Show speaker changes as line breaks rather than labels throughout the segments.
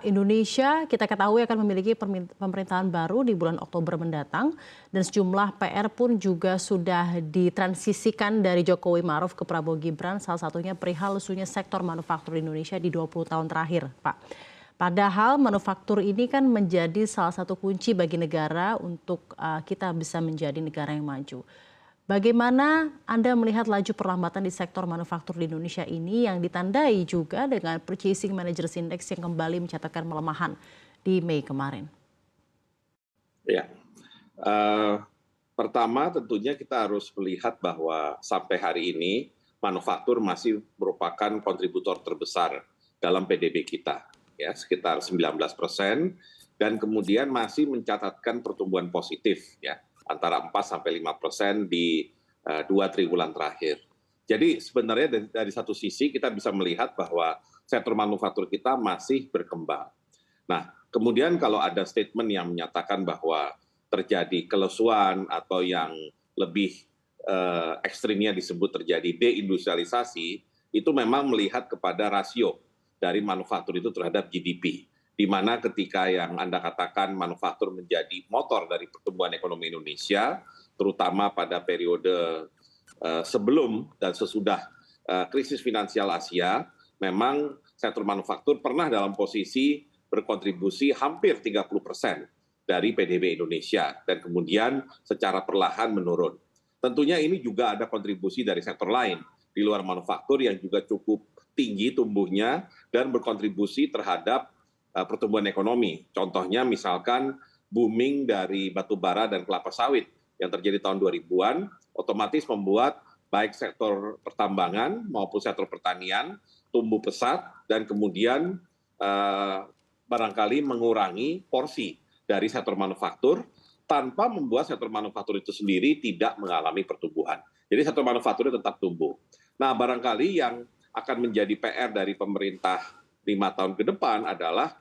Indonesia kita ketahui akan memiliki pemerintahan baru di bulan Oktober mendatang dan sejumlah PR pun juga sudah ditransisikan dari Jokowi Ma'ruf ke Prabowo Gibran, salah satunya perihal lesunya sektor manufaktur di Indonesia di 20 tahun terakhir, Pak. Padahal manufaktur ini kan menjadi salah satu kunci bagi negara untuk kita bisa menjadi negara yang maju. Bagaimana Anda melihat laju perlambatan di sektor manufaktur di Indonesia ini yang ditandai juga dengan Purchasing Managers Index yang kembali mencatatkan pelemahan di Mei kemarin?
Ya, eh, pertama tentunya kita harus melihat bahwa sampai hari ini manufaktur masih merupakan kontributor terbesar dalam PDB kita, ya sekitar 19%, dan kemudian masih mencatatkan pertumbuhan positif, ya antara 4-5% di 2 triwulan terakhir. Jadi sebenarnya dari satu sisi kita bisa melihat bahwa sektor manufaktur kita masih berkembang. Nah, kemudian kalau ada statement yang menyatakan bahwa terjadi kelesuan atau yang lebih ekstrimnya disebut terjadi deindustrialisasi, itu memang melihat kepada rasio dari manufaktur itu terhadap GDP. Di mana ketika yang Anda katakan manufaktur menjadi motor dari pertumbuhan ekonomi Indonesia, terutama pada periode sebelum dan sesudah krisis finansial Asia, memang sektor manufaktur pernah dalam posisi berkontribusi hampir 30% dari PDB Indonesia dan kemudian secara perlahan menurun. Tentunya ini juga ada kontribusi dari sektor lain di luar manufaktur yang juga cukup tinggi tumbuhnya dan berkontribusi terhadap pertumbuhan ekonomi. Contohnya misalkan booming dari batu bara dan kelapa sawit yang terjadi tahun 2000-an, otomatis membuat baik sektor pertambangan maupun sektor pertanian tumbuh pesat dan kemudian barangkali mengurangi porsi dari sektor manufaktur tanpa membuat sektor manufaktur itu sendiri tidak mengalami pertumbuhan. Jadi sektor manufaktur tetap tumbuh. Nah, barangkali yang akan menjadi PR dari pemerintah 5 tahun ke depan adalah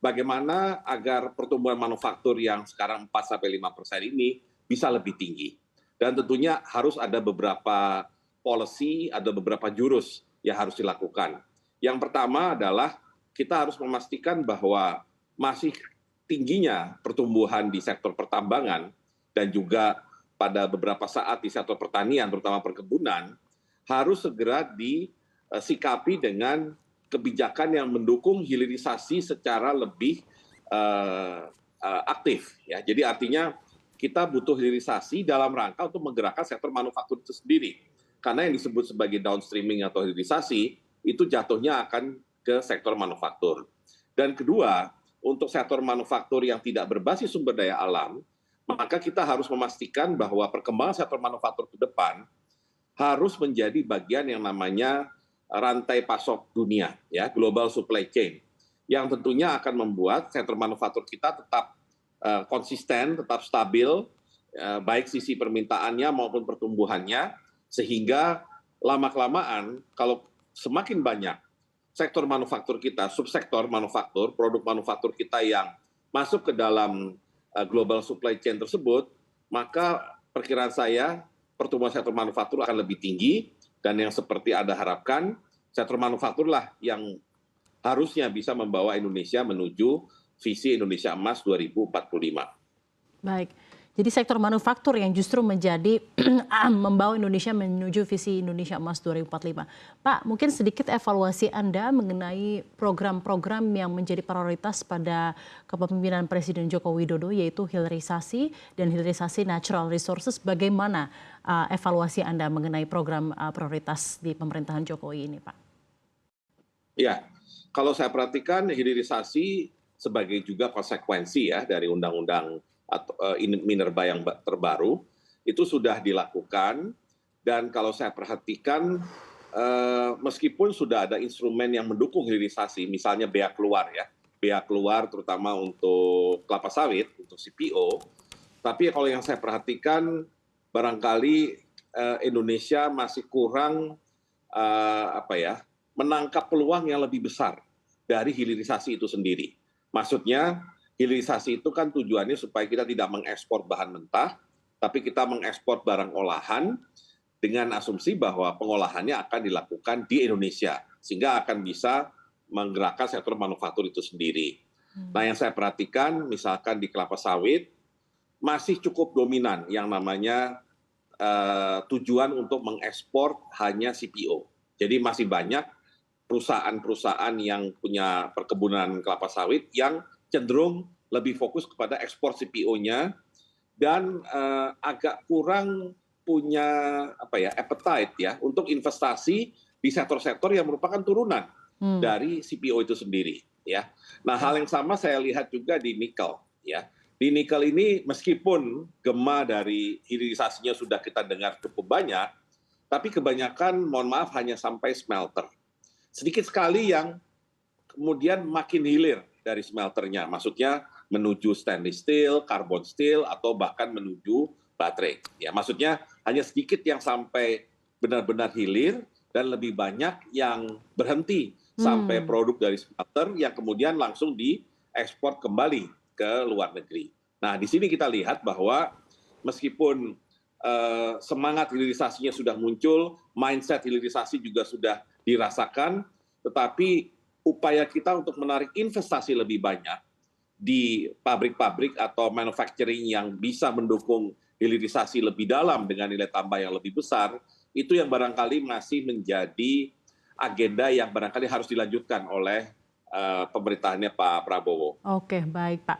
bagaimana agar pertumbuhan manufaktur yang sekarang 4-5% ini bisa lebih tinggi. Dan tentunya harus ada beberapa policy, ada beberapa jurus yang harus dilakukan. Yang pertama adalah kita harus memastikan bahwa masih tingginya pertumbuhan di sektor pertambangan dan juga pada beberapa saat di sektor pertanian, terutama perkebunan, harus segera disikapi dengan kebijakan yang mendukung hilirisasi secara lebih aktif. Ya. Jadi artinya kita butuh hilirisasi dalam rangka untuk menggerakkan sektor manufaktur itu sendiri. Karena yang disebut sebagai downstreaming atau hilirisasi itu jatuhnya akan ke sektor manufaktur. Dan kedua, untuk sektor manufaktur yang tidak berbasis sumber daya alam, maka kita harus memastikan bahwa perkembangan sektor manufaktur ke depan harus menjadi bagian yang namanya rantai pasok dunia, ya, global supply chain, yang tentunya akan membuat sektor manufaktur kita tetap konsisten, tetap stabil, baik sisi permintaannya maupun pertumbuhannya, sehingga lama-kelamaan kalau semakin banyak sektor manufaktur kita, subsektor manufaktur, produk manufaktur kita yang masuk ke dalam global supply chain tersebut, maka perkiraan saya pertumbuhan sektor manufaktur akan lebih tinggi dan yang seperti Anda harapkan, sektor manufaktur lah yang harusnya bisa membawa Indonesia menuju visi Indonesia Emas 2045.
Baik, jadi sektor manufaktur yang justru menjadi membawa Indonesia menuju visi Indonesia Emas 2045. Pak, mungkin sedikit evaluasi Anda mengenai program-program yang menjadi prioritas pada kepemimpinan Presiden Joko Widodo, yaitu hilirisasi dan hilirisasi natural resources. Bagaimana evaluasi Anda mengenai program prioritas di pemerintahan Jokowi ini, Pak?
Ya, kalau saya perhatikan hilirisasi sebagai juga konsekuensi ya dari undang-undang minerba yang terbaru itu sudah dilakukan dan kalau saya perhatikan meskipun sudah ada instrumen yang mendukung hilirisasi, misalnya bea keluar ya, bea keluar terutama untuk kelapa sawit, untuk CPO, tapi kalau yang saya perhatikan barangkali Indonesia masih kurang menangkap peluang yang lebih besar dari hilirisasi itu sendiri. Maksudnya hilirisasi itu kan tujuannya supaya kita tidak mengekspor bahan mentah, tapi kita mengekspor barang olahan dengan asumsi bahwa pengolahannya akan dilakukan di Indonesia, sehingga akan bisa menggerakkan sektor manufaktur itu sendiri. Nah, yang saya perhatikan misalkan di kelapa sawit masih cukup dominan yang namanya tujuan untuk mengekspor hanya CPO. Jadi masih banyak perusahaan-perusahaan yang punya perkebunan kelapa sawit yang cenderung lebih fokus kepada ekspor CPO-nya dan agak kurang punya appetite ya untuk investasi di sektor-sektor yang merupakan turunan
Hmm.
dari CPO itu sendiri ya. Nah, hal yang sama saya lihat juga di nikel ya. Di nikel ini meskipun gema dari hilirisasinya sudah kita dengar cukup banyak, tapi kebanyakan mohon maaf hanya sampai smelter. Sedikit sekali yang kemudian makin hilir dari smelternya, maksudnya menuju stainless steel, carbon steel, atau bahkan menuju baterai. Ya, maksudnya hanya sedikit yang sampai benar-benar hilir dan lebih banyak yang berhenti sampai
Hmm.
produk dari smelter yang kemudian langsung diekspor kembali ke luar negeri. Nah, di sini kita lihat bahwa meskipun semangat hilirisasinya sudah muncul, mindset hilirisasi juga sudah dirasakan, tetapi upaya kita untuk menarik investasi lebih banyak di pabrik-pabrik atau manufacturing yang bisa mendukung hilirisasi lebih dalam dengan nilai tambah yang lebih besar, itu yang barangkali masih menjadi agenda yang barangkali harus dilanjutkan oleh pemerintahannya Pak Prabowo.
Oke, baik Pak.